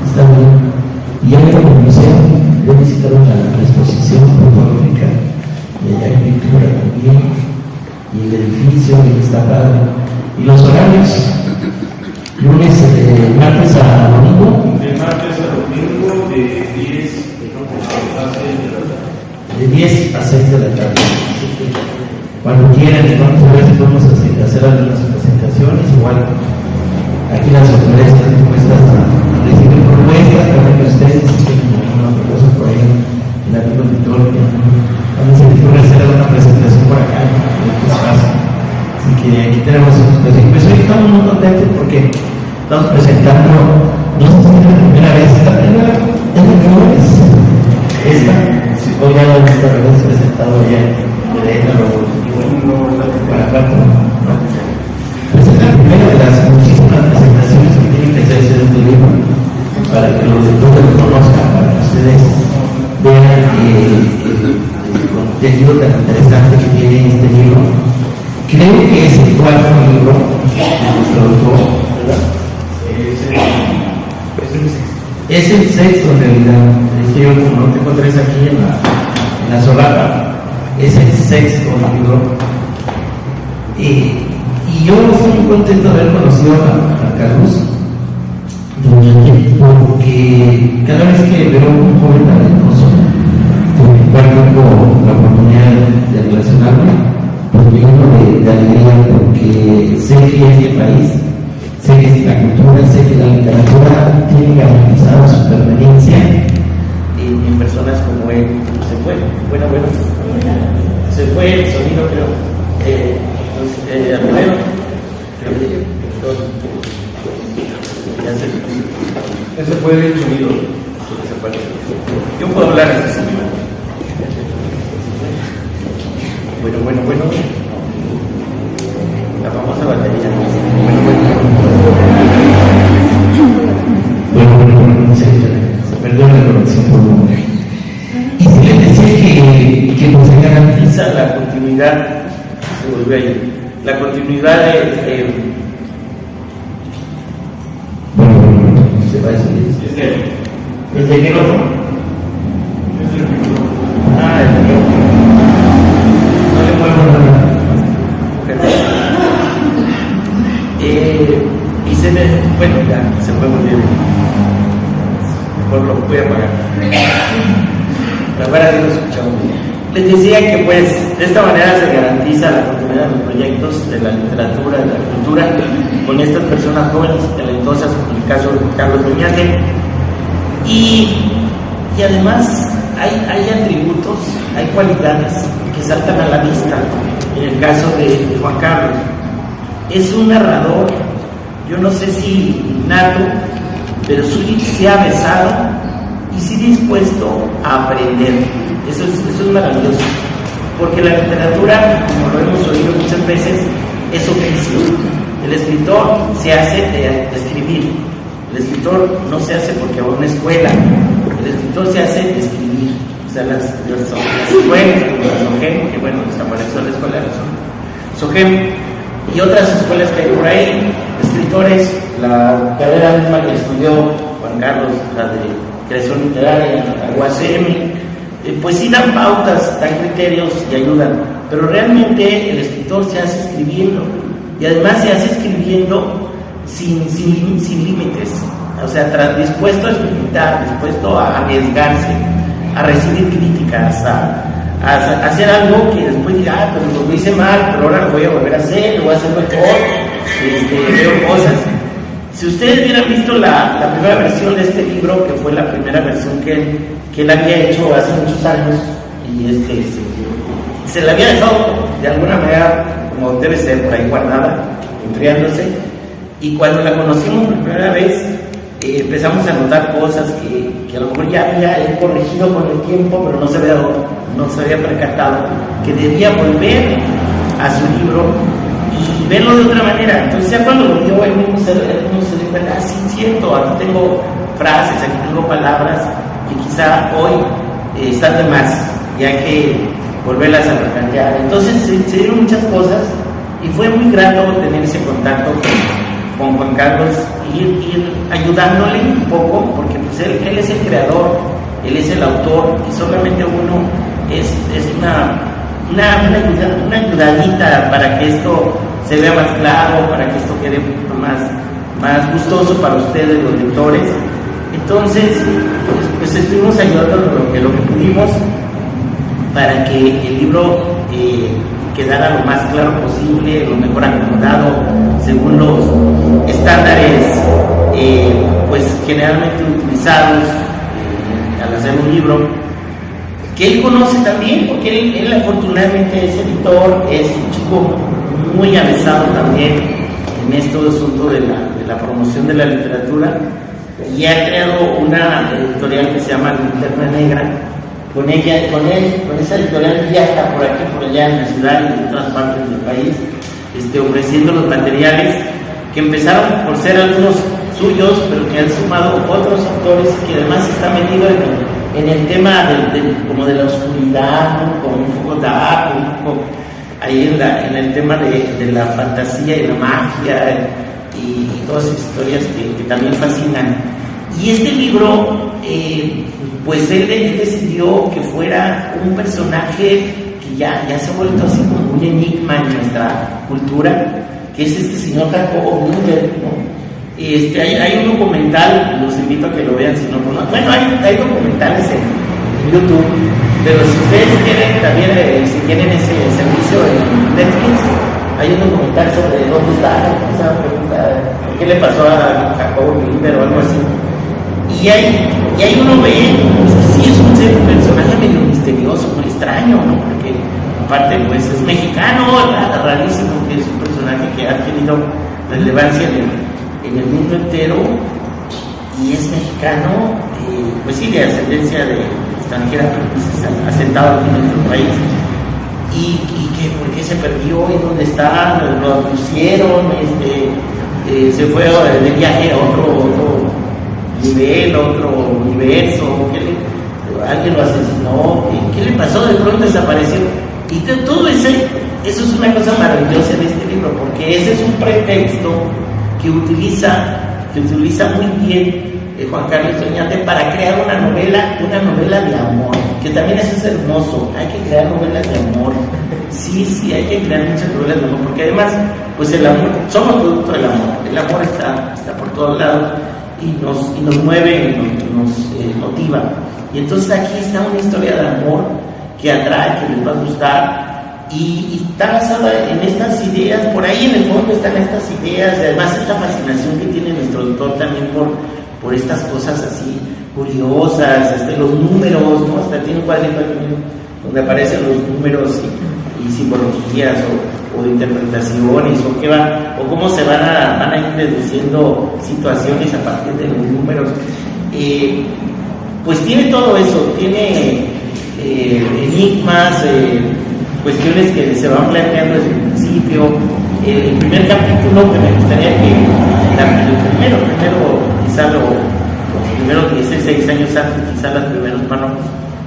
está bien. Y hay una museo, yo visitaron la exposición fotográfica, y allá hay pintura también, y el edificio, y está padre. Y los horarios, lunes, martes a domingo. De martes a domingo, de 10 a 6 de la tarde. De 10 a 6 de la tarde. Cuando quieran, vamos a ver si podemos hacer algunas presentaciones. Igual, aquí las autoridades están dispuestas a recibir propuestas, también que ustedes tienen alguna propuesta por ahí en la misma auditorio. También se les puede hacer alguna presentación por acá, en este espacio. Así que aquí tenemos un espacio. Pues hoy estamos muy contentos porque estamos presentando, no sé si es la primera vez, ¿es la primera vez? Esta, hoy ya esta vez presentado ya de éxito. Para acá, pues es la primera de las muchísimas presentaciones que tienen que hacerse de este libro para que los lectores lo conozcan, para que ustedes vean el contenido tan interesante que tiene este libro. Creo que es el cuarto libro de nuestro autor, ¿verdad? Es el sexto en realidad. Es que yo como no tengo tres aquí en la solapa. Es el sexto libro. Y yo estoy muy contento de haber conocido a Carlos, porque cada vez que veo un joven talentoso, con el cual tengo la oportunidad de relacionarme, pues me lleno de alegría, porque sé que este país, sé que la cultura, sé que la literatura tiene garantizada su permanencia en personas como él. Se fue, bueno, se fue el sonido, creo. Alfredo, ese fue el sonido. Yo puedo hablar así. Bueno. La famosa batería. Bueno, se perdió la conexión por un momento. Y si les decía que pues se garantiza la continuidad, se volvió ahí. La continuidad de bueno, se va a decir. ¿Es de qué otro? El micrófono. No le muevo nada. Y se me. Bueno, ya, se fue muy bien. Mejor lo voy a apagar. Pero ahora sí lo escuchamos bien. Les decía que pues de esta manera se garantiza la continuidad de los proyectos de la literatura, de la cultura, con estas personas jóvenes, talentosas, como el caso de Carlos Doñate. Y además hay atributos, hay cualidades que saltan a la vista. En el caso de Juan Carlos, es un narrador, yo no sé si innato, pero sí se ha besado y sí dispuesto a aprender. Eso es maravilloso, porque la literatura, como lo hemos oído muchas veces, es oficio. El escritor se hace de escribir. El escritor no se hace porque va a una escuela. El escritor se hace de escribir. O sea, las escuelas, como la SOGEM, que bueno, desapareció la escuela de la SOGEM, y otras escuelas que hay por ahí, escritores, la carrera misma que estudió Juan Carlos, la de creación literaria, la UACM, pues sí dan pautas, dan criterios y ayudan, pero realmente el escritor se hace escribiendo, y además se hace escribiendo sin límites, o sea, dispuesto a experimentar, dispuesto a arriesgarse, a recibir críticas, a hacer algo que después diga, pero lo hice mal, pero ahora lo voy a volver a hacer, lo voy a hacer mejor, veo cosas. Si ustedes hubieran visto la primera versión de este libro, que fue la primera versión que él había hecho hace muchos años, y se la había dejado de alguna manera, como debe ser, por ahí guardada, enfriándose, y cuando la conocimos por primera vez, empezamos a notar cosas que a lo mejor ya había él corregido con el tiempo, pero no se había percatado, que debía volver a su libro y verlo de otra manera. Entonces ya cuando lo vio él mismo se dio cuenta, sí, siento, aquí tengo frases, aquí tengo palabras que quizá hoy están de más y hay que volverlas a replantear. Entonces se dieron muchas cosas y fue muy grato tener ese contacto con Juan Carlos, ir ayudándole un poco, porque pues él es el creador, él es el autor, y solamente uno es una ayudadita para que esto se vea más claro, para que esto quede más gustoso para ustedes, los lectores. Entonces, pues estuvimos ayudando lo que pudimos para que el libro quedara lo más claro posible, lo mejor acomodado, según los estándares pues generalmente utilizados al hacer un libro, que él conoce también, porque él afortunadamente es editor, es un chico muy avesado también en este asunto de la promoción de la literatura, y ha creado una editorial que se llama Linterna Negra. Con esa editorial viaja por aquí, por allá en la ciudad y en otras partes del país, ofreciendo los materiales que empezaron por ser algunos suyos, pero que han sumado otros autores que además están metidos en el tema como de la oscuridad, ¿no? Como un poco dark, un poco ahí en el tema de la fantasía y la magia y todas esas historias que también fascinan. Y este libro, pues él decidió que fuera un personaje que ya se ha vuelto así como un enigma en nuestra cultura, que es este señor Jacobo Grünberg, ¿no? Hay un documental, los invito a que lo vean si no conocen. Bueno, hay documentales en YouTube, pero si ustedes quieren también, si tienen ese servicio en Netflix, hay un documental sobre dónde está esa pregunta, qué le pasó a Jacobo Grünberg o algo así. Y ahí uno ve, pues, que sí es un personaje medio misterioso, muy extraño, ¿no? Porque aparte pues es mexicano, rarísimo, que es un personaje que ha tenido relevancia en el mundo entero, y es mexicano, pues sí, de ascendencia extranjera, pero pues asentado aquí en nuestro país. Y que por qué se perdió y dónde está, lo pusieron, se fue de viaje a otro nivel, otro universo, alguien lo asesinó, ¿qué le pasó? De pronto desapareció. Y todo eso es una cosa maravillosa de este libro, porque ese es un pretexto que utiliza muy bien Juan Carlos Oñate para crear una novela de amor, que también eso es hermoso. Hay que crear novelas de amor, sí, hay que crear muchas novelas de amor, porque además pues el amor, somos producto del amor, el amor está por todos lados y nos mueve y nos motiva. Y entonces aquí está una historia de amor que atrae, que les va a gustar, y está basada en estas ideas. Por ahí en el fondo están estas ideas, y además esta fascinación que tiene nuestro autor también por estas cosas así curiosas, los números, ¿no? Hasta tiene un cuadrito aquí donde aparecen los números y simbologías o interpretaciones, o cómo se van a ir deduciendo situaciones a partir de los números. Pues tiene todo eso, tiene enigmas, cuestiones que se van planteando desde el principio. El primer capítulo que me gustaría primero, quizá los primeros 16 años antes, quizá los primeros párrafos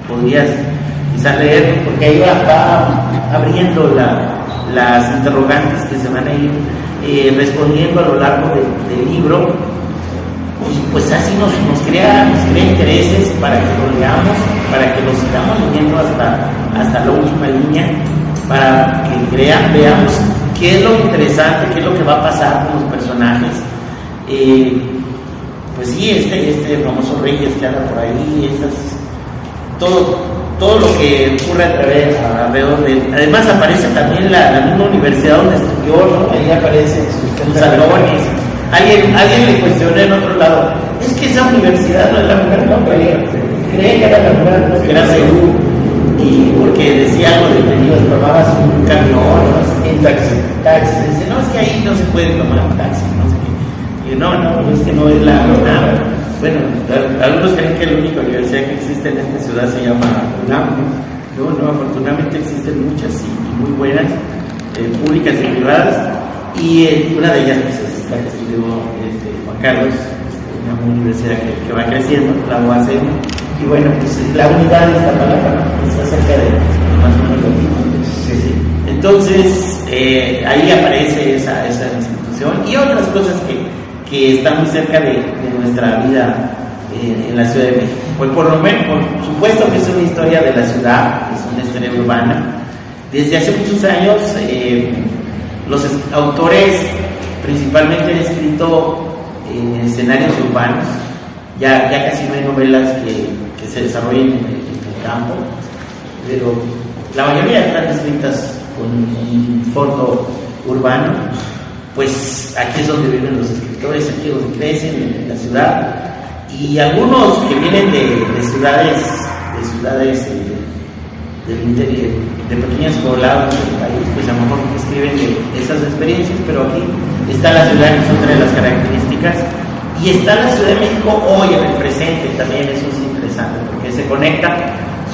podrías quizá leerlo, porque ahí va abriendo las interrogantes que se van a ir respondiendo a lo largo del libro, y pues así nos crea intereses para que lo leamos, para que lo sigamos leyendo hasta la última línea, para que veamos qué es lo interesante, qué es lo que va a pasar con los personajes. Pues sí, este famoso Reyes que anda por ahí, todo lo que ocurre alrededor de él. Además aparece también la misma universidad donde estudió, ¿no? Ahí aparecen sus salones. Alguien le cuestionó en otro lado, es que esa universidad no es la mujer, no, cree que era la mujer, no, que era Seúl, y porque decía algo de que ibas, tomabas un camión, en taxi, dice, no, es que ahí no se puede tomar un taxi, no sé qué, y no, es que no es la UNAM. Bueno, algunos creen que la única universidad que existe en esta ciudad se llama UNAM, no, afortunadamente existen muchas y muy buenas, públicas y privadas, y una de ellas pues, es la que estudió Juan Carlos, una universidad que va creciendo, la UACM, y bueno, pues la unidad de esta palabra está cerca de más o menos lo mismo. Sí. Entonces, ahí aparece esa institución construcción y otras cosas que están muy cerca de nuestra vida en la Ciudad de México. Pues por supuesto que es una historia de la ciudad, es una historia urbana. Desde hace muchos años los autores principalmente han escrito escenarios urbanos, ya casi no hay novelas que se desarrollen en el campo, pero la mayoría están escritas con un fondo urbano. Pues aquí es donde viven los escritores, aquí es donde crecen, en la ciudad, y algunos que vienen de ciudades del interior, de pequeños poblados del país, pues a lo mejor escriben de esas experiencias, pero aquí está la ciudad, que es otra de las características, y está la Ciudad de México hoy en el presente, también eso es interesante, porque se conectan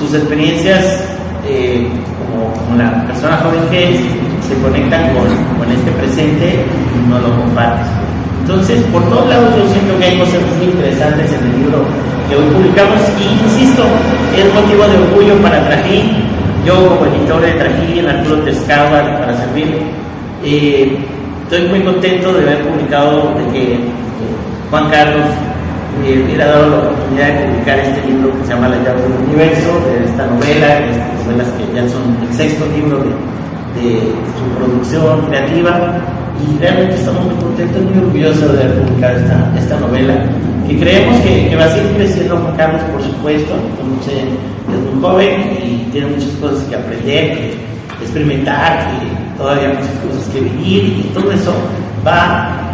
sus experiencias como la persona joven que es, se conectan con este presente y no lo comparten. Entonces, por todos lados yo siento que hay cosas muy interesantes en el libro que hoy publicamos y, insisto, es motivo de orgullo para Trajín. Yo, como editor de Trajín, Arturo Tezcáhuatl, para servir, estoy muy contento de haber publicado, de que Juan Carlos hubiera dado la oportunidad de publicar este libro que se llama La llave del universo, de esta novela, de estas novelas que ya son el 6º libro de su producción creativa, y realmente estamos muy contentos, muy orgullosos de haber publicado esta novela, que creemos que va a seguir creciendo. Juan Carlos, por supuesto, es muy joven y tiene muchas cosas que aprender, que experimentar, que todavía muchas cosas que vivir, y todo eso va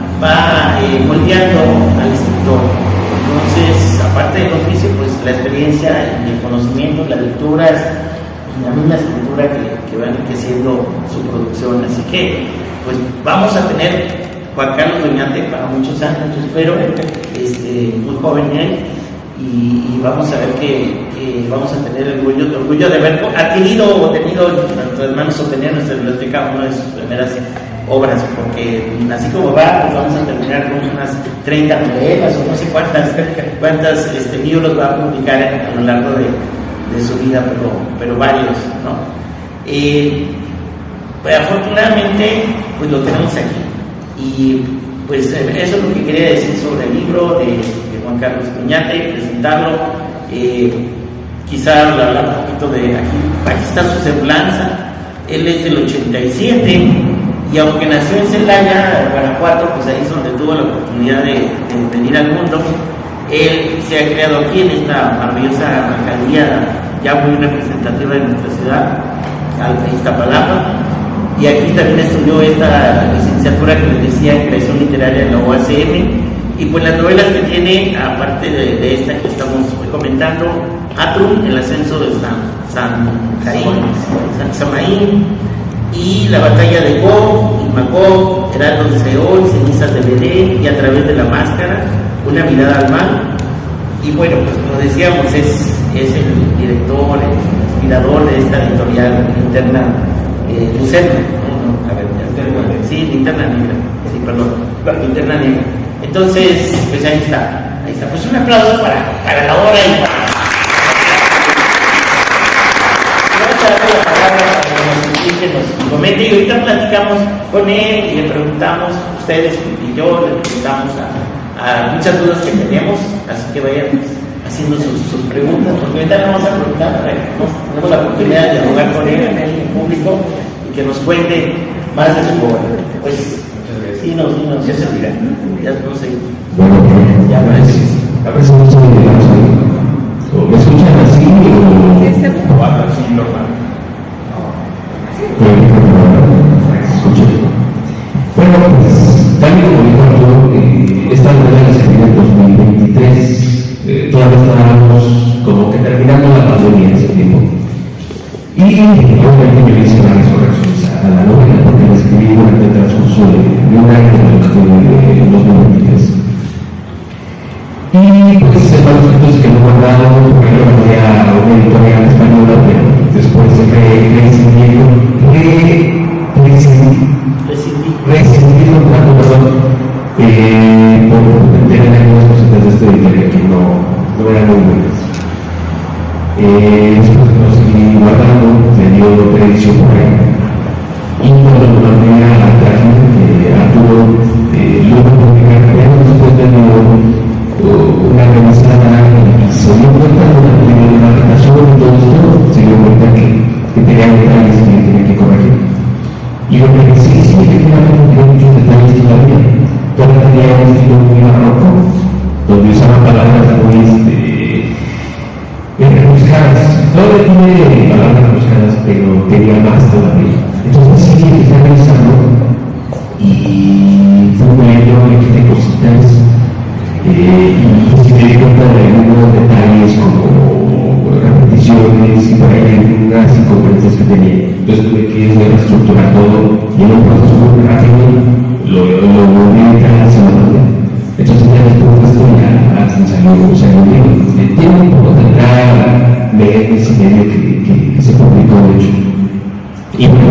moldeando al escritor. Entonces, aparte del oficio, pues la experiencia y el conocimiento, las lecturas y la misma escritura que van enriqueciendo su producción. Así que, pues vamos a tener Juan Carlos Doñate para muchos años, yo espero, muy joven él, y vamos a ver que vamos a tener el orgullo de haber adquirido o tenido en nuestras manos, obtener en nuestra biblioteca una de sus primeras obras, porque así como va, pues vamos a terminar con unas 30 novelas o no sé cuántas libros va a publicar a lo largo de su vida, pero varios, ¿no? Pues afortunadamente pues lo tenemos aquí, y pues eso es lo que quería decir sobre el libro de Juan Carlos Doñate, presentarlo, quizá hablar un poquito de aquí está su semblanza. Él es del 87, y aunque nació en Celaya, Guanajuato, pues ahí es donde tuvo la oportunidad de venir al mundo. Él se ha creado aquí en esta maravillosa alcaldía ya muy representativa de nuestra ciudad, Iztapalapa, y aquí también estudió esta licenciatura que les decía en creación literaria en la UACM, y pues las novelas que tiene, aparte de esta que estamos comentando, Atrum, El ascenso de Samaín, y La batalla de Gog y Magog, Heraldos de Seol, Cenizas de Belén y A través de la máscara, Una mirada al mar. Y bueno, pues como decíamos, es el director, el inspirador de esta editorial Linterna Lucerna, sí, Linterna Negra, sí, perdón, Linterna Negra. Entonces, pues ahí está. Pues un aplauso para la hora y para... Vamos a darle la palabra a que nos comente, y ahorita platicamos con él y le preguntamos, ustedes y yo le preguntamos a muchas dudas que tenemos, así que vayan haciendo sus preguntas, porque ahorita le vamos a preguntar, tenemos la oportunidad de dialogar con él en el público y que nos cuente más de su obra. Pues sí, ya se dirá, ya no sé. Bueno, ya parece. A ver si no se o me escuchan así o hablan así normal. Bueno, pues tal y como dijo Arturo, esta novela se viene en 2023, todavía estábamos como que terminando la pandemia en ese tiempo. Y obviamente me hice una resurrección a la novela, porque la escribí durante el transcurso de un año en 2023. Y pues el manuscrito que me mandaron, primero mandé a una editorial española, pero después rescindí el contrato, por tener algunas cositas de esta editorial que no eran muy buenas. Después lo seguí guardando, me dio otra edición por ahí, y cuando lo mandé a Trajín, Arturo muy rebuscadas. Todavía tiene palabras rebuscadas, pero tenía más todavía. Entonces sí, está revisando y fue leyendo de cositas y si me di cuenta de algunos detalles como repeticiones y por ahí algunas incoherencias que tenía. Entonces tuve que reestructurar todo y en un proceso muy rápido lo volví a entrar hacia la manera. Entonces ya después de esto ya salió bien. Tiene un poco, tendrá mes y medio que se publicó de hecho. Y bueno,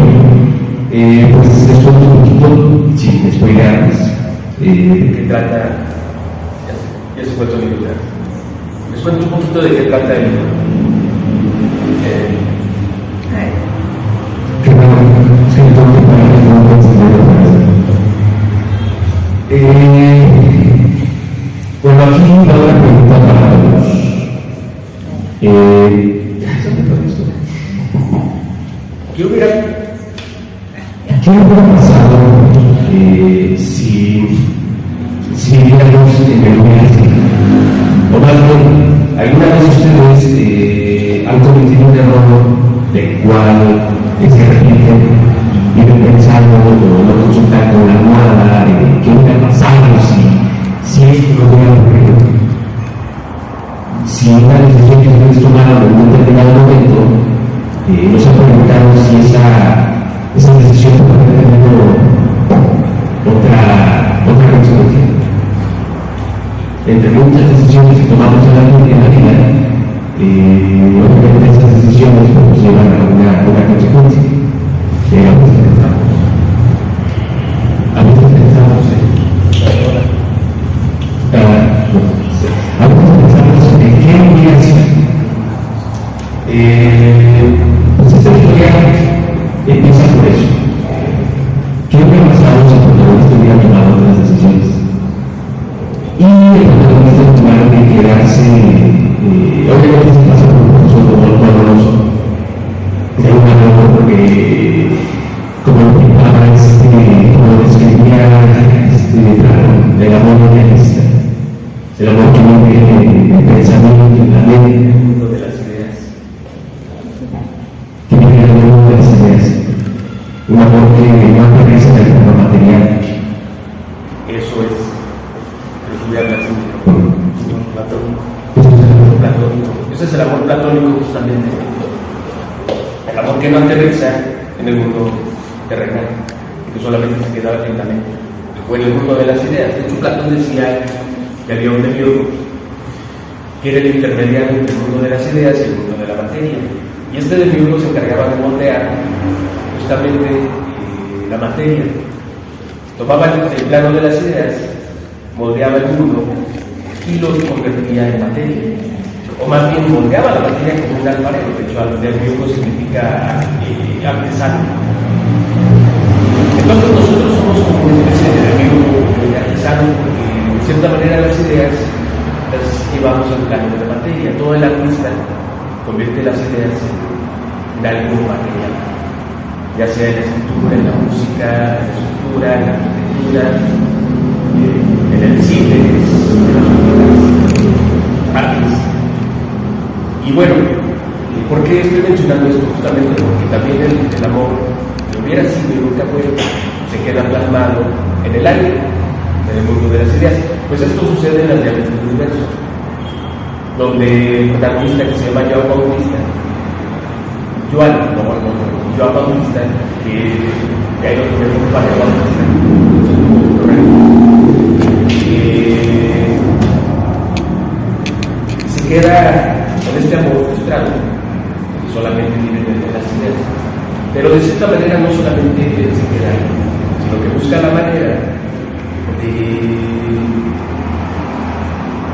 pues les cuento un poquito, sin spoilerarles, de qué trata. Ya se cuento mi vida. Les cuento un poquito de qué trata el libro. Que bueno, es que me tengo que parar y no puedo entender otra vez. Bueno, aquí va una pregunta para todos. ¿Qué hubiera pasado si viviéramos en el lugar? O más bien, ¿alguna vez ustedes han cometido un error del cual se arrepienten y viven pensando o no consultan con la almohada de qué hubiera pasado si esto no hubiera ocurrido? Si una decisión que ustedes tomaron en un determinado momento, nos han preguntado si esa decisión puede haber tenido otra consecuencia. Entre muchas decisiones que tomamos en la vida, obviamente esas decisiones nos llevan a una consecuencia. A veces pensamos en qué hubiera sido. Pues esta historia empieza por eso. ¿Qué hubiera pasado si el protagonista hubiera tomado otras decisiones? Y el protagonista tuvo que quedarse, obviamente se pasa por un proceso doloroso, de un amor porque, como lo pintaba, como lo describía el amor realista, el amor que vive el pensamiento, en la mente, en el mundo de las ideas, que vive en el mundo de las ideas, un amor que no aterriza en el mundo material. Eso es. Ese es el amor platónico justamente, el amor que no aterriza en el mundo terrenal, que solamente se queda en la mente o en el mundo de las ideas. De hecho, Platón decía que había un demiurgo que era el intermediario entre el mundo de las ideas y el mundo de la materia, y este demiurgo se encargaba de moldear justamente la materia. Tomaba el plano de las ideas, moldeaba el mundo y los convertía en materia, o más bien moldeaba la materia como un alfarero. De hecho, demiurgo significa artesano. Entonces nosotros somos como una especie de demiurgo, de artesano, porque de cierta manera las ideas las llevamos al plano de la materia. Todo el artista convierte las ideas en algo material, ya sea en la escritura, en la música, en la escultura, en la arquitectura, en el cine, en las artes. Y bueno, ¿por qué estoy mencionando esto? Justamente porque también el amor, que hubiera sido y nunca fue, se queda plasmado en el aire, en el mundo de las ideas. Pues esto sucede en las llaves del universo, donde el protagonista, que se llama Joan Bautista, que hay otro que es Padre Bautista, se queda con este amor frustrado, que solamente vive en las ideas. Pero de cierta manera no solamente se queda ahí, sino que busca la manera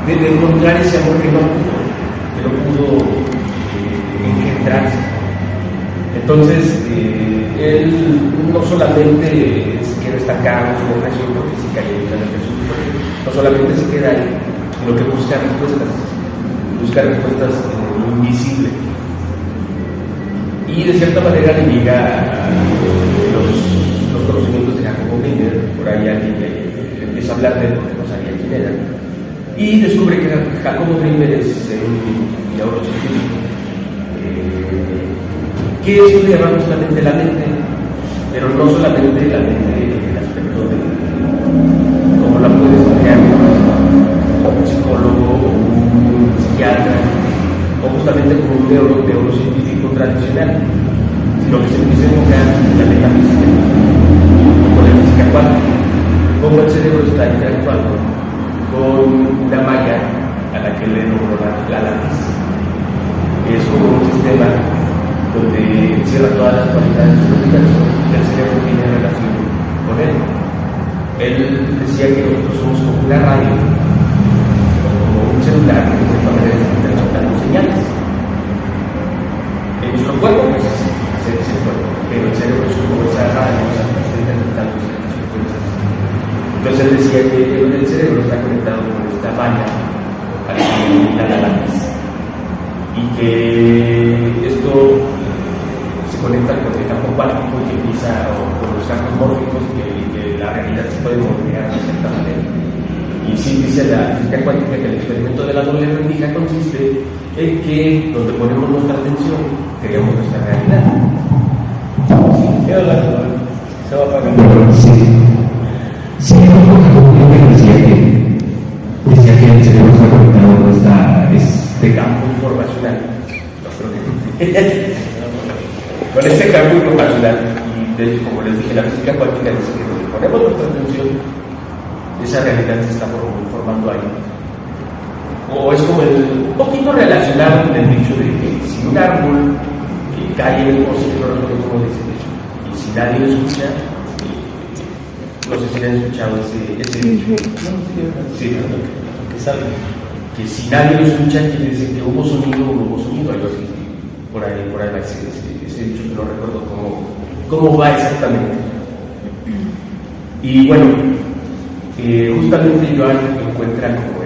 de encontrar ese amor que no pudo engendrarse. Entonces, él no solamente se queda estancado en su depresión, porque se cayó en la depresión, no solamente se queda ahí, sino que busca respuestas en lo invisible. Y de cierta manera le llega los conocimientos de Jacobo Greenberg. Por ahí alguien le empieza a hablar de él porque no sabía quién era. y descubre que Jacobo Grimberg es un neurocientífico que estudiaba justamente la mente, pero no solamente la mente en el aspecto de cómo la puede estudiar un psicólogo o un psiquiatra o justamente como un neurocientífico tradicional, sino que se empieza a enfocar en la metafísica, con la física cuántica, cómo el cerebro está interactuando con una malla a la que le nombró la lápiz. Es como un sistema donde encierra todas las cualidades del universo y el cerebro tiene relación con él. Él decía que nosotros somos como una radio, como un celular que de alguna manera está interpretando señales. En nuestro cuerpo, pues es el cuerpo, pero el cerebro es como esa radio que está interpretando ciertas frecuencias. Entonces él decía que el cerebro está conectado con esta malla a la que ilumina la lápiz y que esto se conecta con el campo cuántico y que empieza con los campos mórficos y que la realidad se puede moldear de cierta manera. Y sí dice la física cuántica que el experimento de la doble rendija consiste en que donde ponemos nuestra atención creamos nuestra realidad. Se va a apagar. Sí, decía que el cerebro está conectado con este campo informacional. Con este campo informacional, y como les dije, la física cuántica dice que donde ponemos nuestra atención, esa realidad se está formando ahí. O es como un poquito relacionado con el dicho de que si un árbol cae en el bosque, no recuerdo cómo dice, y si nadie lo escucha, no sé si han escuchado ese dicho. Sí, que si nadie lo escucha, quiere decir que hubo sonido, algo así. Por ahí va ese dicho que no recuerdo cómo va exactamente. Y bueno, justamente Joan encuentra como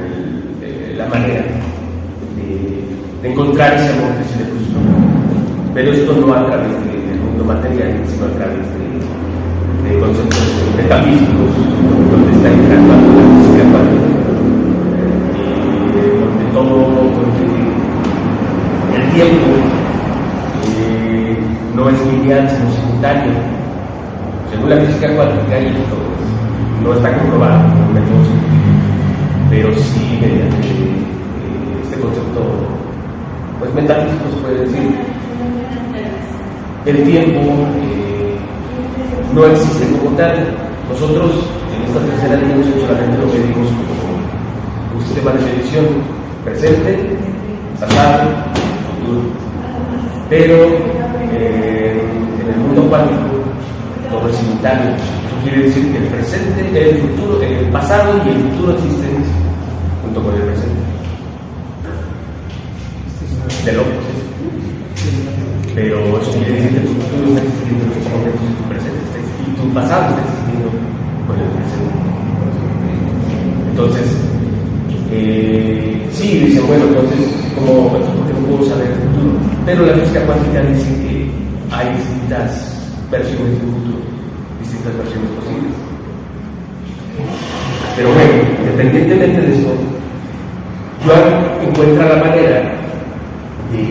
la manera de encontrar ese amor que se le frustró. Pero esto no a través del mundo material, sino a través de conceptos metafísicos, donde está interactuando la física cuántica, donde todo, el tiempo no es lineal, sino simultáneo. Según la física cuántica, y esto no está comprobado por un método científico, pero sí mediante este concepto pues metafísico se puede decir. El tiempo no existe como tal. Nosotros en esta tercera dimensión solamente lo medimos como un sistema de medición: presente, pasado, futuro. Pero en el mundo cuántico todo es simultáneo. Eso quiere decir que el presente, el futuro, el pasado y el futuro existen junto con el presente. De locos. Pero eso quiere decir que tu futuro está existiendo en estos momentos y tu presente está existiendo, y tu pasado está existiendo con el presente. Entonces, sí, dicen, bueno, entonces, ¿por qué no puedo saber el futuro? Pero la física cuántica dice que hay distintas versiones del futuro, distintas versiones posibles. Pero bueno, independientemente de esto, Joan encuentra la manera de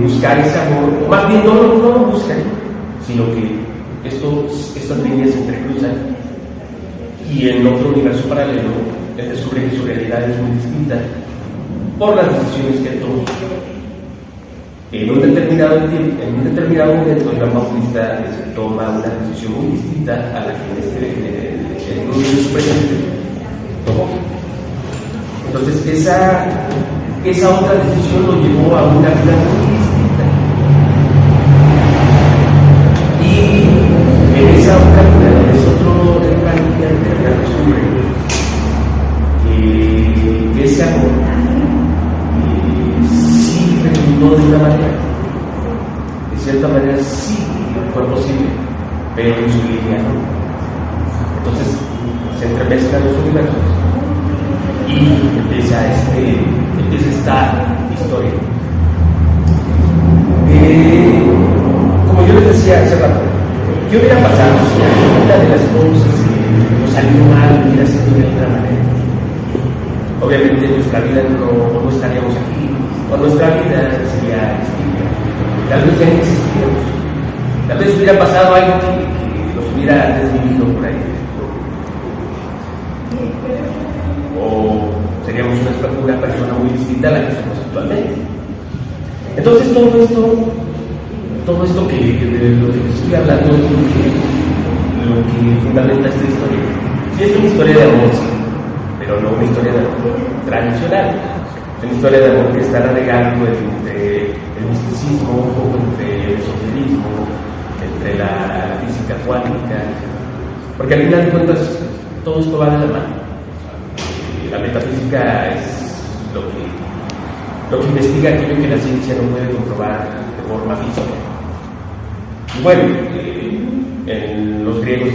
buscar ese amor, o más bien no lo buscan, sino que estas líneas se entrecruzan y en otro universo paralelo él descubre que su realidad es muy distinta por las decisiones que toma. En un determinado momento, Joan Bautista toma una decisión muy distinta a la que en un universo presente tomó. Entonces, esa otra decisión lo llevó a una vida muy distinta. Y en esa otra vida, en ese otro realidad, descubre que ese amor sí fecundó de una manera. De cierta manera sí fue posible, pero en su línea no. Entonces se entremezclan los universos y empieza esta historia. Como yo les decía hace rato, ¿qué hubiera pasado si una de las cosas que nos salió mal, hubiera sido de otra manera. Obviamente nuestra vida no estaríamos aquí, o nuestra vida sería distinta. Tal vez ya no existiríamos. Tal vez hubiera pasado algo que nos hubiera desvivido por ahí. O seríamos una persona muy distinta a la que somos actualmente. Entonces todo esto que de lo que estoy hablando es lo que fundamenta esta historia. Sí, es una historia de amor, sí, pero no una historia de amor tradicional. Es una historia de amor que está navegando entre el misticismo, entre el esoterismo, entre la física cuántica, porque al final de cuentas todo esto va de la mano. La metafísica es lo que investiga aquello que la ciencia no puede comprobar de forma física. Y bueno, los griegos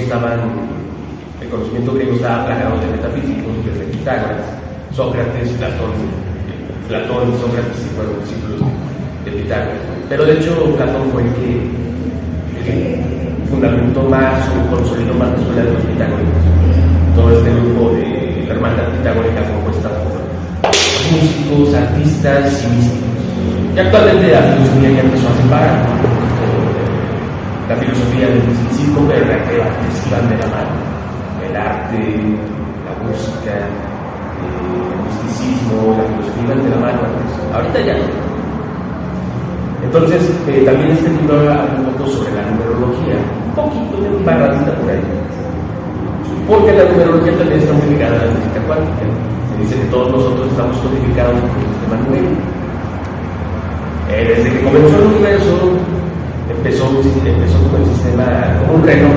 el conocimiento griego estaba plagado de metafísicos, desde Pitágoras, Sócrates, Platón y Sócrates fueron discípulos de Pitágoras. Pero de hecho Platón fue el que fundamentó más o consolidó más la escuela de los pitagóricos. Todo este grupo de la hermandad pitagórica compuesta por músicos, artistas y místicos. Y actualmente la filosofía ya empezó a separar la filosofía del misticismo, pero la que van de la mano. El arte, la música, el misticismo, la filosofía van de la mano. Ahorita ya no. Entonces, también este libro habla un poco sobre la numerología, un poquito de barradita por ahí. Porque la numerología también está muy ligada a la física cuántica. Se dice que todos nosotros estamos codificados por el sistema numérico. Desde que comenzó el universo, empezó como el sistema, como un reloj.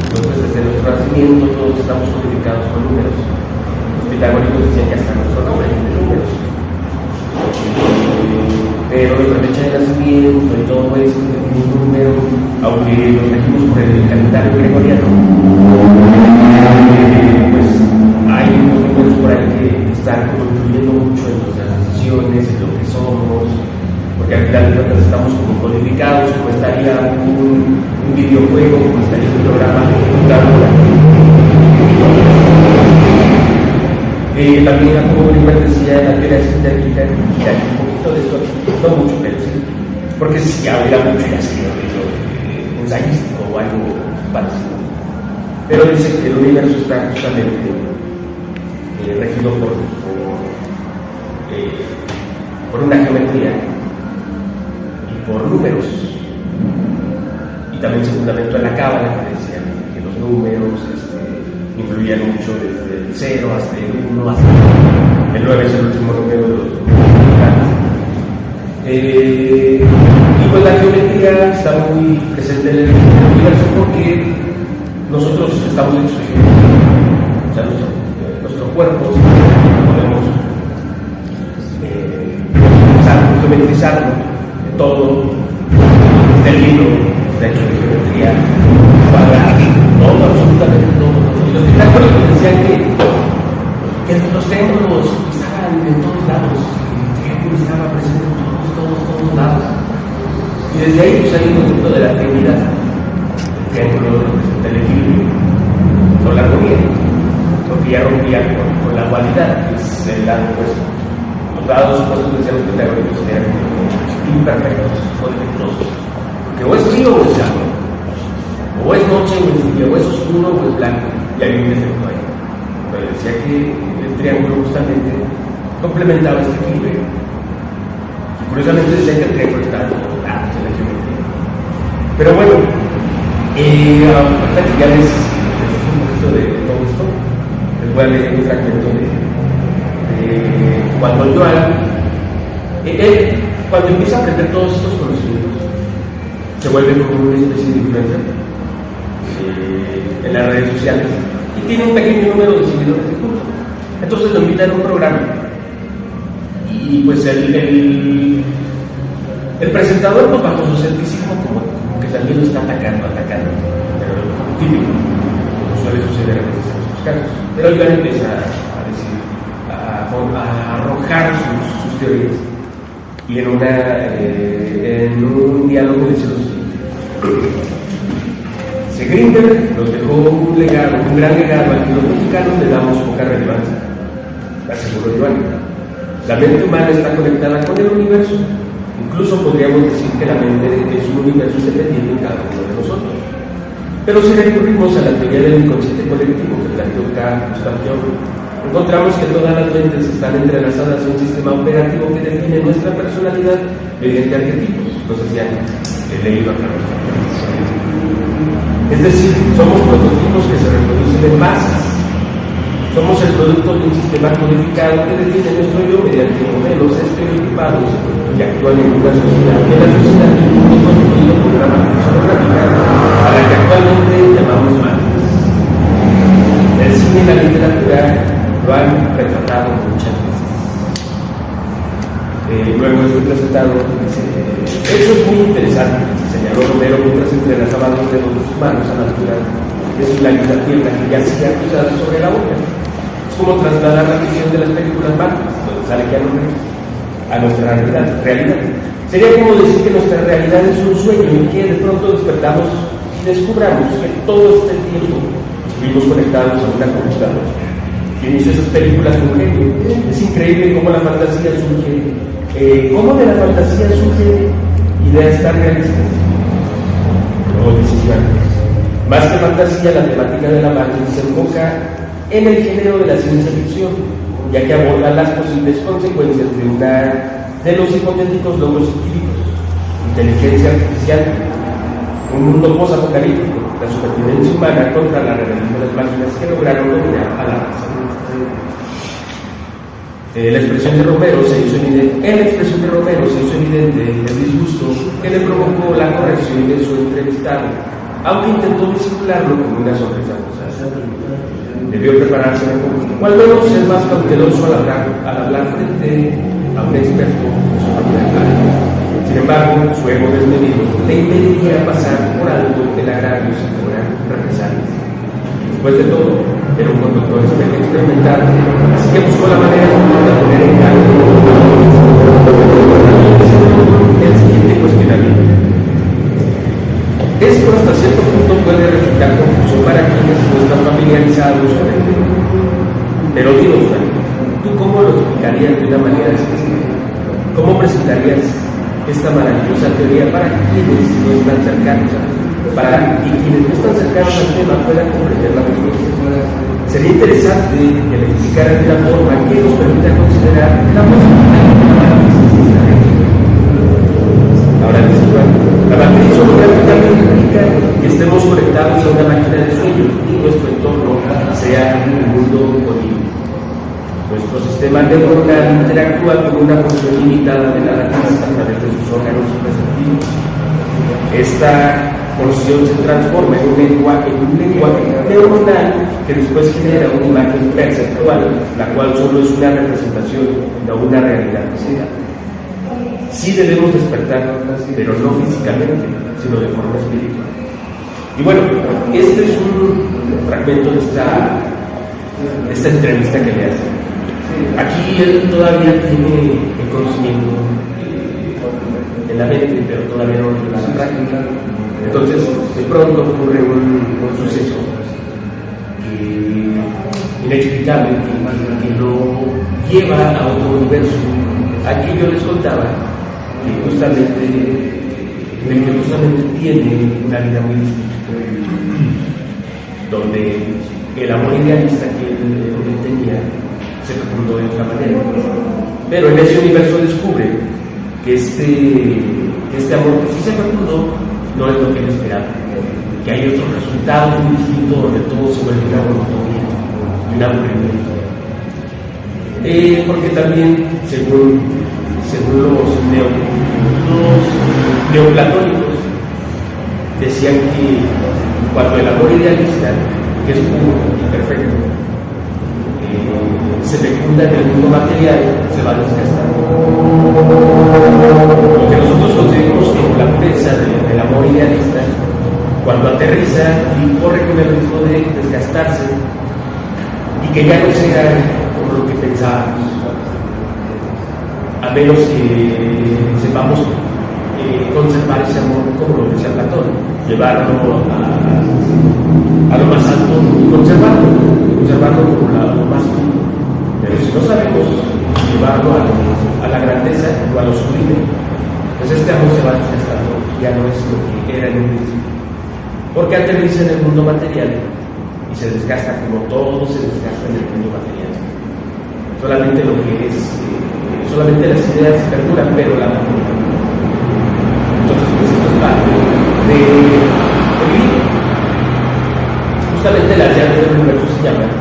Entonces, desde nuestro nacimiento, todos estamos codificados con números. Los pitagóricos decían que hasta nuestro nombre tiene números. Pero nuestra fecha de nacimiento y todo esto tiene un número, aunque nos regimos por el calendario gregoriano, pues hay unos números por ahí que están influyendo mucho en nuestras decisiones, en lo que somos, porque al final de cuentas estamos como codificados, como estaría un videojuego, como estaría un programa de computadora. También, como Oliver decía, la teoría sintética, y hay un poquito de esto, no mucho, pero sí, porque si ya hubiera mucho ya sería ensayístico o algo parecido. Pero dice que el universo está justamente regido por una geometría y por números. Y también se fundamentó en la cábala, que decía que los números influían mucho desde el 0 hasta el 1, hasta el 9 es el último número de los y pues la geometría está muy presente en el universo porque nosotros estamos hechos de geometría. O sea, nuestro cuerpo podemos geometrizarlo de todo. Este libro está hecho de geometría cuadrada, todo, absolutamente todo. Y los pitagóricos decían que los triángulos estaban en todos lados, el triángulo estaba presente en todos lados. Y desde ahí pues, hay un concepto de la trinidad. El triángulo representa el equilibrio, no la armonía, porque ya rompía con la dualidad, que es el lado opuesto. Los lados opuestos decían los pitagóricos eran imperfectos o defectuosos, porque o es frío o es agua, o es noche o es día, o es oscuro o es blanco, y hay un defecto ahí. Pero decía que el triángulo justamente complementaba este equilibrio. Y curiosamente decía que el triángulo está en todos lados en la geometría. Pero bueno, ahorita que ya les un poquito de todo esto, les voy a leer un fragmento de cuando Joan, cuando empieza a aprender todos estos conocimientos, se vuelve como una especie de influencer en las redes sociales y tiene un pequeño número de seguidores de culto. Entonces lo invitan a un programa y pues el presentador, pues, bajo su escepticismo, como que también lo está atacando, pero típico, como suele suceder a veces en estos casos. Pero Joan empieza a decir, a arrojar sus teorías y en un diálogo dice lo siguiente: Grinberg nos dejó un legado, un gran legado al que los mexicanos le damos poca relevancia, aseguró Joan. La mente humana está conectada con el universo. Incluso podríamos decir que la mente es un universo independiente en cada uno de nosotros. Pero si recurrimos a la teoría del inconsciente colectivo que planteó Carl Gustav Jung, encontramos que todas las mentes están entrelazadas en un sistema operativo que define nuestra personalidad mediante arquetipos. No sé si han leído acá nuestra tradición. Es decir, somos prototipos que se reproducen en masas. Somos el producto de un sistema codificado que define nuestro yo mediante modelos estereotipados que actúan en una sociedad. En la sociedad del mundo construido por una matriz holográfica a la que actualmente llamamos matriz. El cine y la literatura lo han retratado muchas veces. Luego estoy presentado, eso es muy interesante, señaló Romero mientras entrelazaba los dedos de sus manos a la altura de su larga pierna que yacía cruzada sobre la boca. Es como trasladar la visión de las películas Matrix, donde sale Keanu Reeves, a nuestra realidad. Sería como decir que nuestra realidad es un sueño y que de pronto despertamos y descubramos que todo este tiempo estuvimos conectados a una computadora. Quien hizo esas películas fue un genio. Es increíble cómo la fantasía surge, cómo de la fantasía surgen ideas tan realistas o decisiones. Más que fantasía, la temática de la Matrix se enfoca en el género de la ciencia ficción, ya que aborda las posibles consecuencias de los hipotéticos logros científicos, inteligencia artificial, un mundo post-apocalíptico, la supervivencia humana contra la rebelión de las máquinas que lograron dominar a la raza. La expresión de Romero se hizo evidente el disgusto que le provocó la corrección de su entrevistado, aunque intentó disimularlo con una sonrisa forzada. Debió prepararse mejor, o al menos ser más cauteloso al hablar frente a un experto sobre el área. Sin embargo, su ego desmedido le impediría pasar por alto el agravio sin cobrar represalias. Después de todo, era un conductor experimental, así que buscó la manera de poner en calma el siguiente cuestionamiento. Esto hasta cierto punto puede resultar confuso para quienes no están familiarizados con el tema. Pero digo, ¿tú cómo lo explicarías de una manera específica? ¿Cómo presentarías esta maravillosa teoría para quienes no están cercanos para que quienes no están cercanos al tema puedan comprender la experiencia? Sería interesante que le explicara de una forma que nos permita considerar la posibilidad de que la matriz exista dentro. Ahora les digo, la matriz holográfica implica que estemos conectados a una máquina de sueños y nuestro entorno sea un mundo onírico. Nuestro sistema neuronal interactúa con una porción limitada de la matriz a través de sus órganos receptivos. Esta porción se transforma en un lenguaje neuronal que después genera una imagen perceptual, la cual solo es una representación de una realidad física. Sí debemos despertar, pero no físicamente, sino de forma espiritual. Y bueno, este es un fragmento de esta entrevista que le hace. Aquí él todavía tiene el conocimiento en la mente, pero todavía no lo la práctica. Entonces, de pronto ocurre un suceso inexplicable que lo lleva a otro universo. Aquí yo les contaba que justamente tiene una vida muy distinta, donde el amor idealista que él tenía se fecundó de otra manera. Pero en ese universo descubre que este amor que sí se fecundó no es lo que él esperaba, que hay otro resultado muy distinto donde todo se vuelve una monotonía y un aburrimiento. Porque también, según los neoplatónicos, decían que cuando el amor idealista, que es puro y perfecto, se fecunda en el mundo material, se va desgastando. Lo que nosotros conseguimos con la pureza del amor idealista, cuando aterriza y corre con el riesgo de desgastarse y que ya no sea como lo que pensábamos, a menos que sepamos conservar ese amor como lo decía Platón, llevarlo a a lo más alto y conservarlo como lo más puro. Pero si no sabemos llevarlo a la grandeza o a lo sublime, pues este amor se va desgastando, ya no es lo que era en un principio. Porque aterriza en el mundo material y se desgasta como todo se desgasta en el mundo material. Solamente lo que es, solamente las ideas se perduran, pero la materia. Entonces, pues esto es parte de vivir. Justamente las llaves del universo se llaman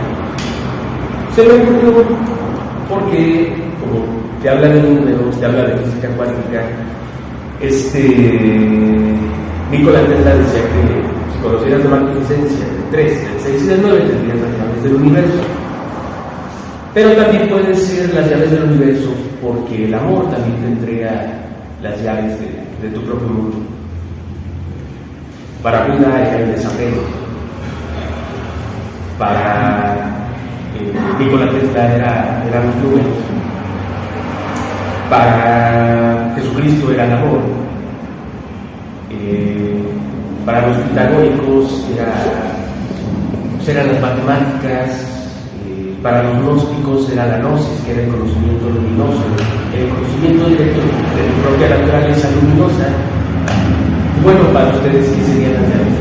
porque, como te habla de números, te habla de física cuántica, Nikola Tesla decía que si conocieras la magnificencia del 3, del 6 y del 9, tendrías las llaves del universo. Pero también pueden ser las llaves del universo porque el amor también te entrega las llaves de tu propio mundo. Para Buda era el desapego. Para Nikola Tesla eran los números. Para Jesucristo era el amor. Para los pitagóricos eran las matemáticas. Para los gnósticos era la gnosis, que era el conocimiento luminoso, el conocimiento directo de tu propia naturaleza luminosa. Bueno, para ustedes, ¿qué serían las llaves?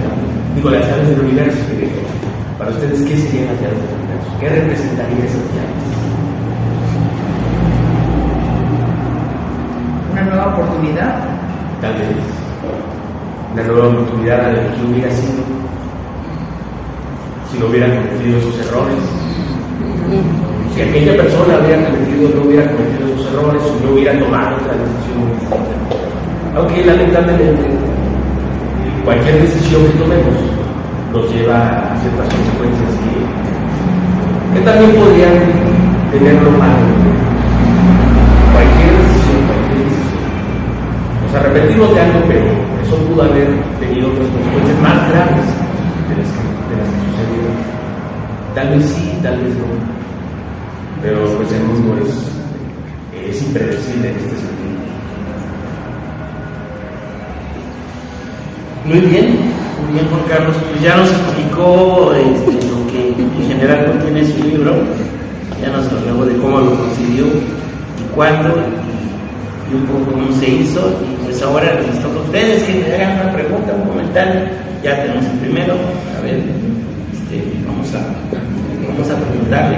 Digo, las llaves del universo. Para ustedes, ¿qué serían las llaves del universo? ¿Qué representarían esas llaves? Una nueva oportunidad. Tal vez. Una nueva oportunidad a la que hubiera sido si no hubiera cometido esos errores. Si aquella persona no hubiera cometido esos errores o no hubiera tomado otra decisión muy distinta. Aunque lamentablemente cualquier decisión que tomemos nos lleva a ciertas consecuencias que también podrían tenerlo malo. Cualquier decisión. Nos arrepentimos de algo, pero eso pudo haber tenido otras consecuencias más graves de las que sucedieron. Tal vez sí, tal vez no. Pero pues el mundo es impredecible en este sentido. Muy bien Juan Carlos, pues ya nos explicó lo que en general contiene su libro, ya nos habló de cómo lo consiguió y cuándo y un poco cómo se hizo, y pues ahora les toca a ustedes que me hagan una pregunta, un comentario. Ya tenemos el primero, a ver, vamos a preguntarle.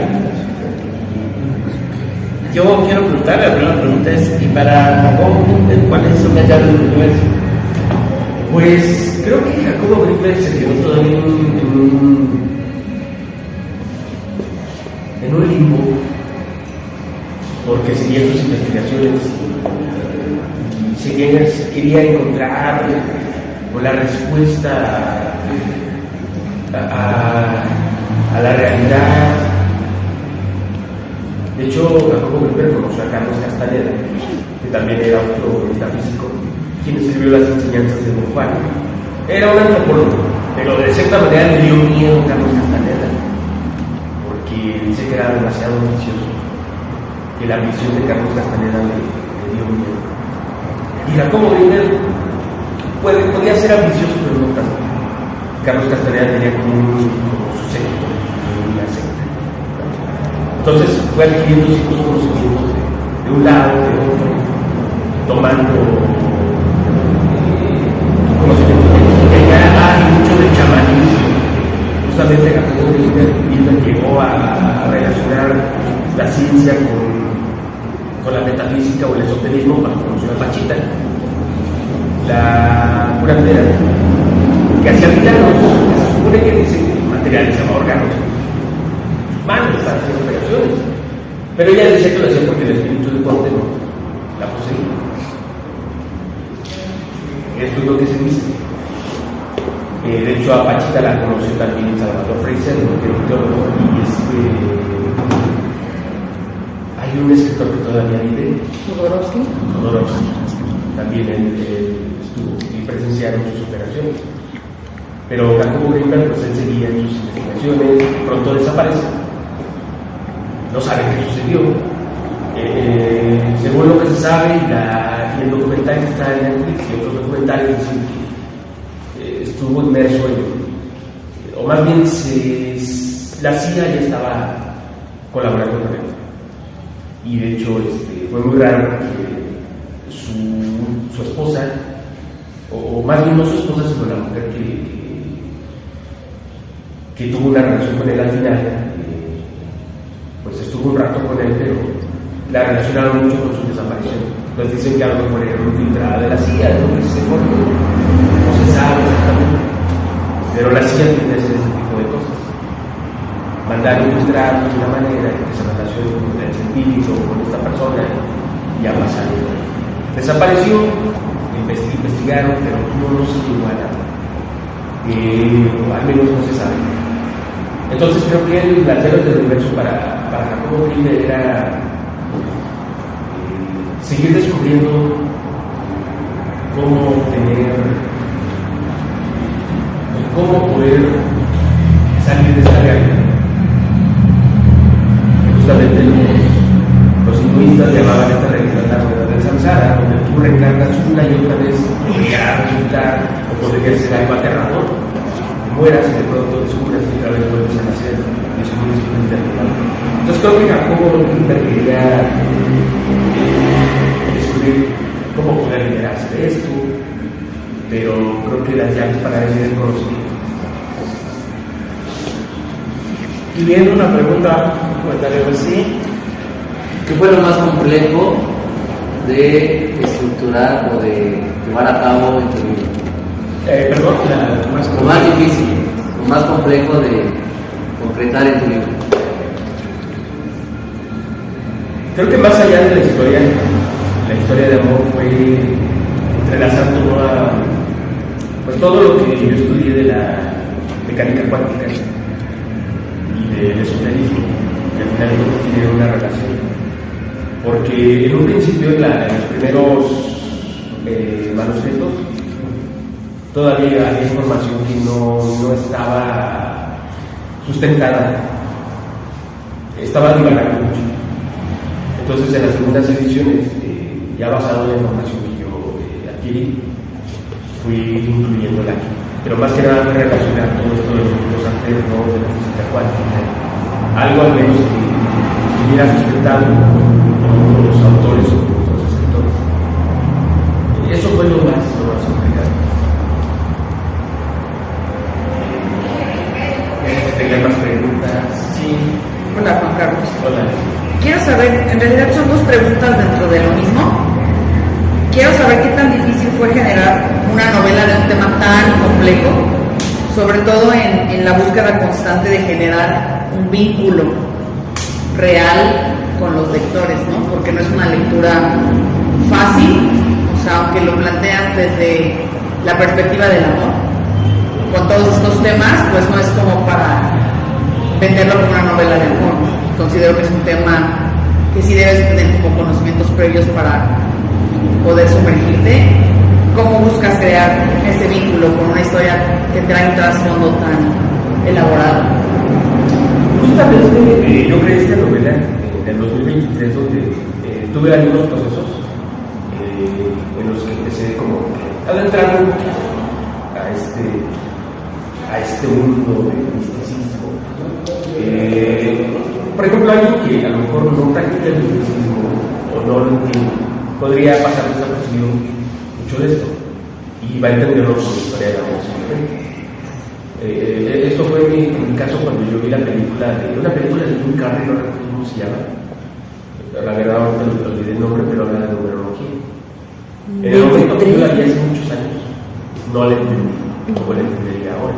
Yo quiero preguntarle, la primera pregunta es, ¿y para Jacobo cuáles son las llaves del universo? Pues creo que Jacobo Greenberg se quedó todavía en un limbo, porque seguía sus investigaciones y quería encontrar la respuesta a la realidad. De hecho, Jacobo Greenberg conoció a Carlos Castaneda, que también era otro metafísico, quien escribió las enseñanzas de Don Juan. Era un antropólogo, pero de cierta manera le dio miedo a Carlos Castaneda, porque dice que era demasiado ambicioso, que la ambición de Carlos Castaneda le dio miedo. Y Jacobo Greenberg podía ser ambicioso, pero no tanto. Carlos Castaneda tenía como su secto, una secta. Entonces fue adquiriendo ciertos conocimientos de un lado, de otro, tomando conocimientos de ya hay mucho de chamanismo. Justamente Jacobo Greenberg llegó a relacionar la ciencia con la metafísica o el esoterismo para conocer a Pachita, la curandera, que hacía milagros, que se supone que dice materializaba órganos, sus manos para hacer operaciones, pero ella decía que lo hacía porque el espíritu de Corte la poseía. Esto es lo que se dice. De hecho, a Pachita la conoció también Salvador Freixer, que era un teólogo, y hay un escritor que todavía vive, Jodorowsky, también él estuvo y presenciaron sus operaciones. Pero Jacobo Greenberg, pues él seguía en sus investigaciones, pronto desaparece. No sabe qué sucedió. Según lo que se sabe, y el documental que está en Netflix y otros documentales dicen que estuvo inmerso más bien la CIA ya estaba colaborando con él. Y de hecho fue muy raro porque su esposa, o más bien no su esposa, sino la mujer que tuvo una relación con él al final, pues estuvo un rato con él, pero la relacionaron mucho con su desaparición. Entonces dicen que a lo mejor era una infiltrada de la CIA, no se sabe exactamente, pero la CIA tiende a hacer este tipo de cosas. Mandar infiltrados de una manera que se relacione con el científico, con esta persona, y ya pasaron. Desapareció, investigaron, pero no se llegó a nada. O al menos no se sabe. Entonces creo que el planteo del universo para Jacobo Greenberg era seguir descubriendo cómo poder salir de esta realidad. Justamente los hinduistas llamaban esta realidad la rueda del samsara, donde tú reencarnas una y otra vez, podría resultar o podría ser algo aterrador. Mueras y de pronto descubres y otra vez vuelves a nacer, descubres un interminable. Entonces creo que Jacobo Greenberg quería descubrir cómo poder liberarse de esto, pero creo que las llaves para él es el conocimiento. Y viendo una pregunta, comentario así, ¿qué fue lo más complejo de estructurar o de llevar a cabo en tu libro? Perdón, lo más difícil, lo más complejo de concretar en tu libro. Creo que más allá de la historia de amor fue entrelazar todo lo que yo estudié de la mecánica cuántica y del esoterismo, que al final tiene una relación. Porque en un principio, en los primeros manuscritos, todavía había información que no estaba sustentada, estaba divagando mucho. Entonces, en las segundas ediciones, ya basado en la información que yo adquirí, fui incluyéndola aquí. Pero más que nada fue relacionar todo esto de los mundos alternos, de la física cuántica, algo al menos que estuviera sustentado por los autores o por los escritores. Eso fue lo más complicado. ¿Tengan más preguntas? Sí. Hola, Juan Carlos. Hola. Quiero saber, en realidad son dos preguntas dentro de lo mismo. Quiero saber qué tan difícil fue generar una novela de un tema tan complejo, sobre todo en la búsqueda constante de generar un vínculo real con los lectores, ¿no? Porque no es una lectura fácil, o sea, aunque lo planteas desde la perspectiva del amor, con todos estos temas, pues no es como para venderlo como una novela de amor. Considero que es un tema que sí debes tener como conocimientos previos para poder sumergirte. ¿Cómo buscas crear ese vínculo con una historia que trae un trasfondo tan elaborado? Justamente yo creé esta novela en el 2023, donde tuve algunos procesos en los que empecé como a adentrarme un poquito a este mundo del misticismo. Por ejemplo, alguien que a lo mejor no practica el misticismo o no lo entiende, podría pasar desapercibido mucho de esto y va a entenderlo por la historia de la música. Esto fue en mi caso cuando yo vi una película de Jim Carrey, no recuerdo cómo se llama. La verdad, ahorita olvidé el nombre, pero habla de numerología. En el momento que yo la vi hace muchos años, no la entendí, como la entendería ahora.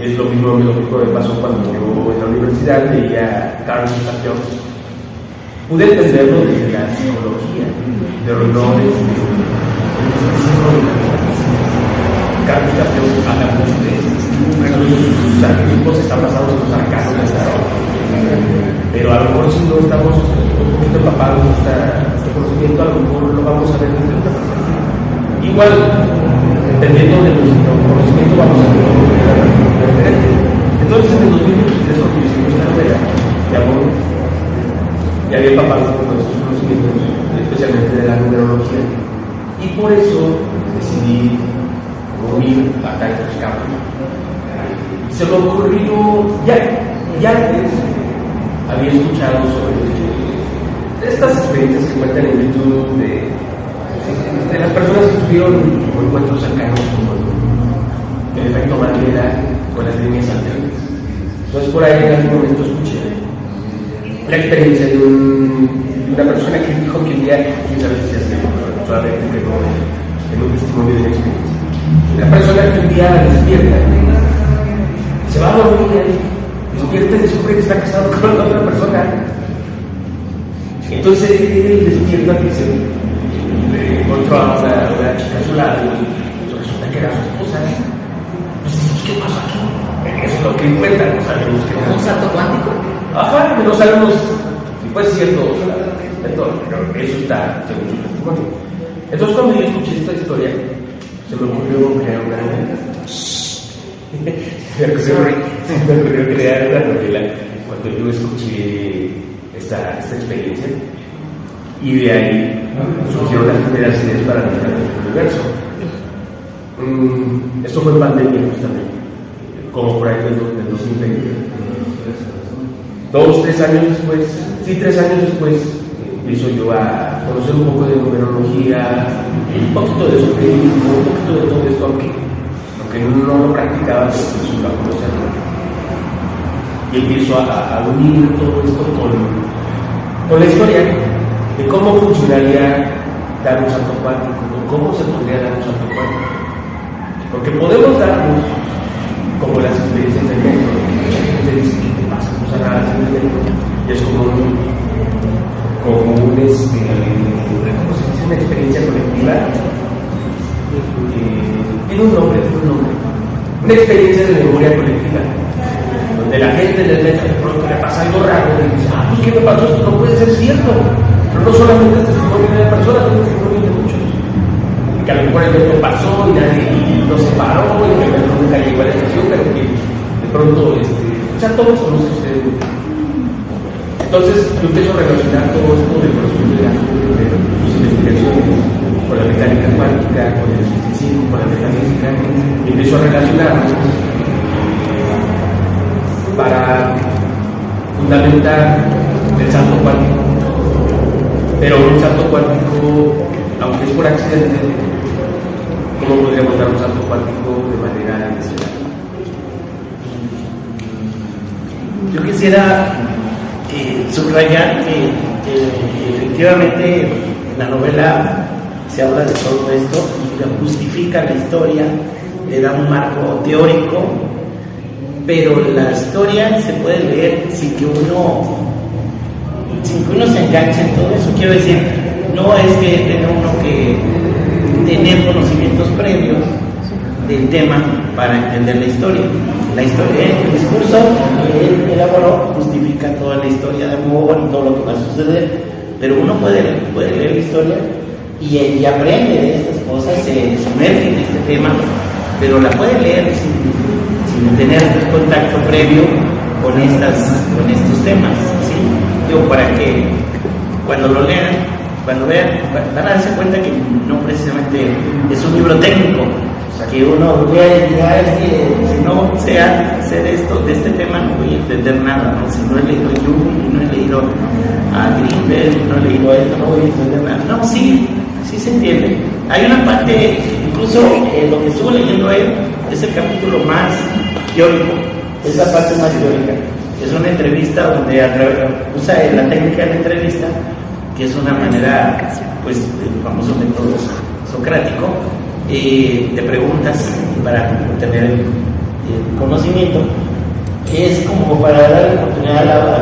Es lo mismo que me pasó cuando yo en la universidad leía Carl Gustav Jung. Pude entenderlo desde la psicología, pero no desde el misticismo de la metafísica. Carl Gustav Jung habla mucho de eso. Sus arquetipos están basados en los arcanos de Tarot. Pero a lo mejor si no estamos un poquito empapados de este conocimiento, a lo mejor lo vamos a ver desde otra perspectiva. Igual, dependiendo de nuestro conocimiento, vamos a ver una perspectiva diferente. Entonces, en el 2023, cuando yo hicimos esta novela de amor, ya había empapado con estos conocimientos, especialmente de la numerología. Y por eso decidí unir acá estos campos. Se me ocurrió, ya antes había escuchado sobre estas experiencias que cuentan en YouTube de las personas que tuvieron encuentros cercanos con el efecto Mandela, con las líneas alternas. Entonces por ahí en algún momento escuché la experiencia de una persona que dijo que un día, quién sabe si se hace, solamente quedó en un testimonio de una experiencia. Una persona que un día despierta, se va a dormir, despierta y descubre que está casado con otra persona. Entonces él despierta y se encontró a una chica a su lado y resulta que era su esposa. Entonces, ¿qué pasó aquí? Eso es lo que cuentan, no sabemos qué pasó. ¿Un salto cuántico? Ajá, no sabemos si fue cierto o no, pero eso está según su testimonio. Entonces cuando yo escuché esta historia, se me ocurrió crear una novela. Se me ocurrió crear una novela cuando yo escuché esta experiencia, y de ahí surgieron las primeras ideas para el universo. Esto fue en pandemia justamente, como por ahí del 2020. 3 años después, empiezo yo a conocer un poco de numerología, un poquito de esoterismo, un poquito de todo esto, aunque no lo practicaba, pero empiezo a conocerlo. Y empiezo a unir todo esto con la historia de cómo funcionaría dar un salto cuántico, cómo se podría dar un salto cuántico. Porque podemos darnos como las experiencias del metro, que mucha gente dice que te pasan cosas raras en el metro, y es como una experiencia colectiva. Tiene un nombre, una experiencia de memoria colectiva, donde la gente en el metro de pronto le pasa algo raro y dice, pues ¿qué me pasó? Esto no puede ser cierto. Pero no solamente es testimonio de una persona, es testimonio de muchos. Que a lo mejor el metro pasó y nadie no se paró, y que el metro nunca llegó a la estación, pero que de pronto, todo esto no sucede. Entonces yo empiezo a relacionar todo esto del conocimiento de sus investigaciones con la mecánica cuántica, con el misticismo, con la metafísica, y empiezo a relacionarlos para fundamentar el salto cuántico. Pero un salto cuántico, aunque es por accidente, ¿cómo podríamos dar un salto cuántico de manera intencional? Yo quisiera subrayar que efectivamente en la novela se habla de todo esto y le justifica la historia, le da un marco teórico, pero la historia se puede leer sin que uno se enganche en todo eso. Quiero decir, no es que tenga uno que tener conocimientos previos del tema para entender la historia. La historia, el discurso que él elaboró justifica toda la historia de amor y todo lo que va a suceder, pero uno puede leer la historia y aprende de estas cosas, se sumerge en este tema, pero la puede leer sin tener contacto previo con estos temas, ¿sí? Yo, para que cuando lo lean, cuando vean, van a darse cuenta que no precisamente es un libro técnico, o sea, que uno vea y diga, es que si no sé hacer esto, de este tema no voy a entender nada, ¿no? Si no he leído a Jung, no he leído a Greenberg, no he leído a esto, no voy a entender nada. No, sí se entiende. Hay una parte, incluso lo que estuvo leyendo él, es el capítulo más teórico, es la parte más teórica. Es una entrevista donde usa la técnica de la entrevista, que es una manera, pues, del famoso método socrático, de preguntas para obtener el conocimiento, que es como para dar la oportunidad a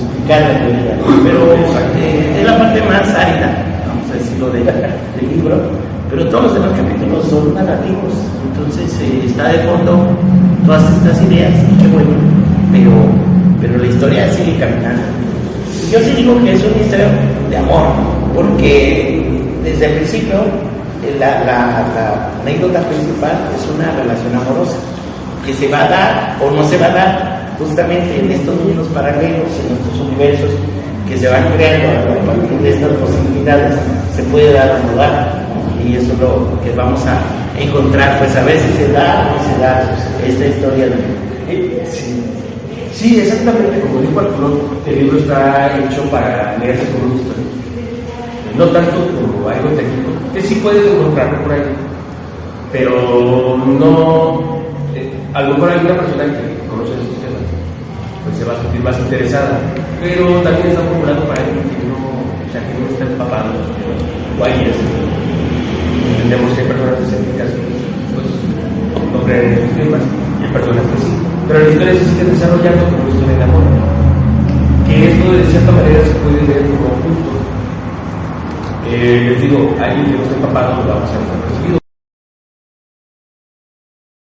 explicar la teoría, pero es la parte más árida, vamos a decirlo, del libro, pero todos los demás capítulos son narrativos, entonces está de fondo todas estas ideas, y qué bueno, pero la historia sigue caminando. Yo sí digo que es una historia de amor, porque desde el principio la anécdota principal es una relación amorosa que se va a dar o no se va a dar justamente en estos mundos paralelos, en estos universos que se van creando a partir de estas posibilidades. Se puede dar o no dar, y eso es lo que vamos a encontrar, pues a ver si se da o no se da esta historia de... Sí, exactamente como dijo Arturo, el libro está hecho para leerse como una historia, no tanto como algo técnico, que sí puedes encontrarlo por ahí, pero no, a lo mejor alguna persona que conoce esos temas, pues se va a sentir más interesada, pero también está formulado para alguien que no, o sea, que no está empapado en esos temas, o ahí es. Entendemos que hay personas escépticas que pues, no creen en estos temas, y hay personas que sí, pero la historia se sigue desarrollando como una historia de amor, que esto de cierta manera se puede ver como oculto. Les digo, alguien que no esté empapado lo va a pasar desapercibido.